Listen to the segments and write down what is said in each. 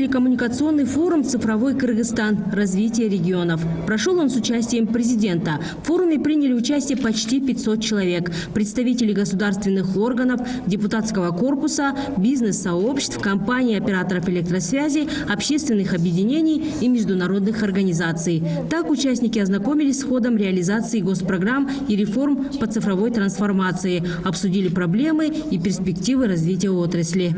телекоммуникационный форум «Цифровой Кыргызстан. Развитие регионов». Прошел он с участием президента. В форуме приняли участие почти 500 человек. Представители государственных органов, депутатского корпуса, бизнес-сообществ, компаний, операторов электросвязи, общественных объединений и международных организаций. Так участники ознакомились с ходом реализации госпрограмм и реформ по цифровой трансформации, обсудили проблемы и перспективы развития отрасли.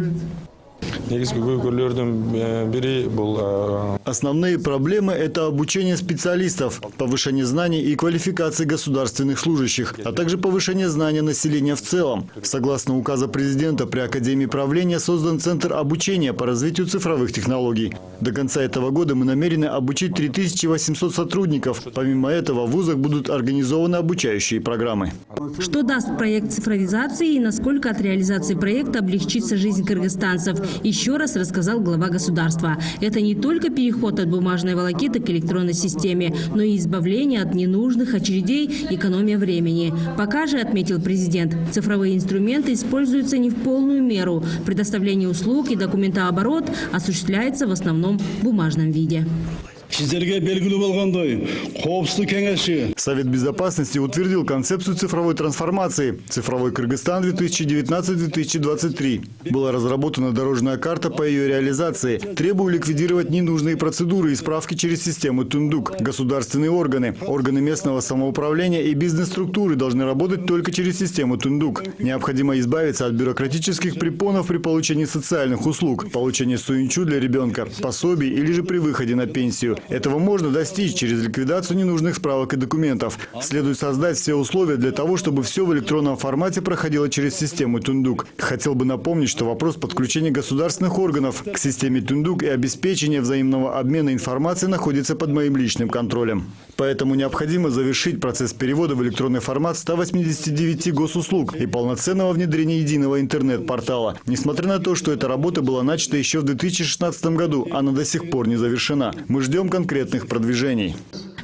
Основные проблемы – это обучение специалистов, повышение знаний и квалификации государственных служащих, а также повышение знаний населения в целом. Согласно указа президента, при Академии правления создан Центр обучения по развитию цифровых технологий. До конца этого года мы намерены обучить 3800 сотрудников. Помимо этого, в вузах будут организованы обучающие программы. Что даст проект цифровизации и насколько от реализации проекта облегчится жизнь кыргызстанцев, еще раз рассказал глава государства. Это не только переход от бумажной волокиты к электронной системе, но и избавление от ненужных очередей, экономия времени. Пока же, отметил президент, цифровые инструменты используются не в полную меру. Предоставление услуг и документооборот осуществляется в основном в бумажном виде. Совет Безопасности утвердил концепцию цифровой трансформации «Цифровой Кыргызстан 2019-2023». Была разработана дорожная карта по ее реализации. Требую ликвидировать ненужные процедуры и справки через систему Тундук. Государственные органы, органы местного самоуправления и бизнес-структуры должны работать только через систему Тундук. Необходимо избавиться от бюрократических препонов при получении социальных услуг, получении суинчу для ребенка, пособий или же при выходе на пенсию. Этого можно достичь через ликвидацию ненужных справок и документов. Следует создать все условия для того, чтобы все в электронном формате проходило через систему Тундук. Хотел бы напомнить, что вопрос подключения государственных органов к системе Тундук и обеспечения взаимного обмена информацией находится под моим личным контролем. Поэтому необходимо завершить процесс перевода в электронный формат 189 госуслуг и полноценного внедрения единого интернет-портала. Несмотря на то, что эта работа была начата еще в 2016 году, она до сих пор не завершена. Мы ждем конкретных продвижений.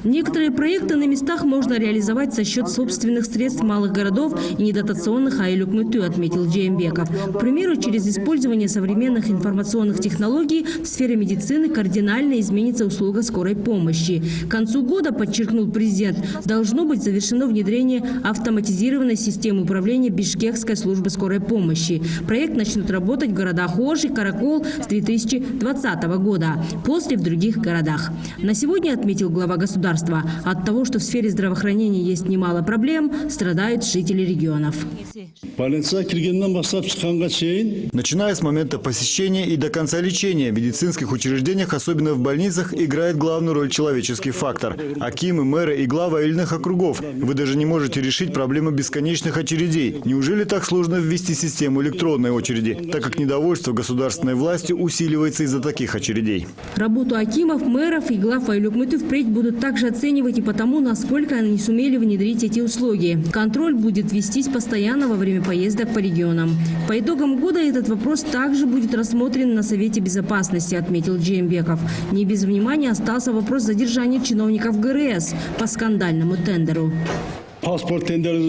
Некоторые проекты на местах можно реализовать за счет собственных средств малых городов и недотационных айлюк-мыту, отметил Джеймбеков. К примеру, через использование современных информационных технологий в сфере медицины кардинально изменится услуга скорой помощи. К концу года, подчеркнул президент, должно быть завершено внедрение автоматизированной системы управления Бишкекской службы скорой помощи. Проект начнет работать в городах Ош и Каракол с 2020 года, после в других городах. На сегодня, отметил глава государства, от того, что в сфере здравоохранения есть немало проблем, страдают жители регионов. Начиная с момента посещения и до конца лечения, в медицинских учреждениях, особенно в больницах, играет главную роль человеческий фактор. Акимы, мэры и главы отдельных округов. Вы даже не можете решить проблему бесконечных очередей. Неужели так сложно ввести систему электронной очереди, так как недовольство государственной властью усиливается из-за таких очередей? Работу акимов, мэров и глав айлюк-мыту впредь будут также оценивать и потому, насколько они сумели внедрить эти услуги. Контроль будет вестись постоянно во время поездок по регионам. По итогам года этот вопрос также будет рассмотрен на Совете Безопасности, отметил Джеймбеков. Не без внимания остался вопрос задержания чиновников ГРС по скандальному тендеру. Паспорт тендеры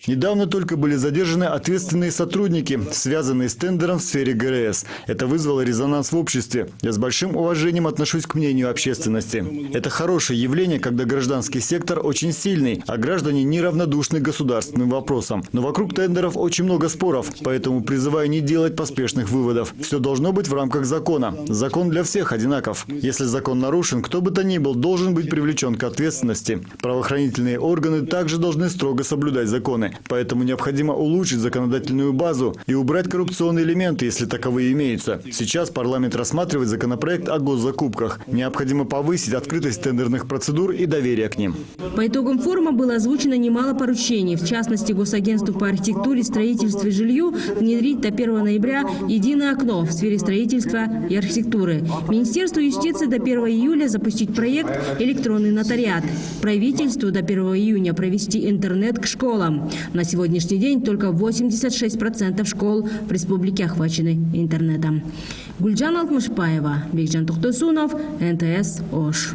Недавно только были задержаны ответственные сотрудники, связанные с тендером в сфере ГРС. Это вызвало резонанс в обществе. Я с большим уважением отношусь к мнению общественности. Это хорошее явление, когда гражданский сектор очень сильный, а граждане неравнодушны к государственным вопросам. Но вокруг тендеров очень много споров, поэтому призываю не делать поспешных выводов. Все должно быть в рамках закона. Закон для всех одинаков. Если закон нарушен, кто бы то ни был, должен быть привлечен к ответственности. Правоохранительные органы также должны строго соблюдать законы. Поэтому необходимо улучшить законодательную базу и убрать коррупционные элементы, если таковые имеются. Сейчас парламент рассматривает законопроект о госзакупках. Необходимо повысить открытость тендерных процедур и доверие к ним. По итогам форума было озвучено немало поручений. В частности, Госагентству по архитектуре, строительству и жилью внедрить до 1 ноября единое окно в сфере строительства и архитектуры. Министерству юстиции до 1 июля запустить проект «Электронный нотариат». Правительству до 1 июня провести интернет к школам. На сегодняшний день только 86% школ в республике охвачены интернетом. Гульджан Алтмышбаева, Бекжан Тухтасунов, НТС Ош.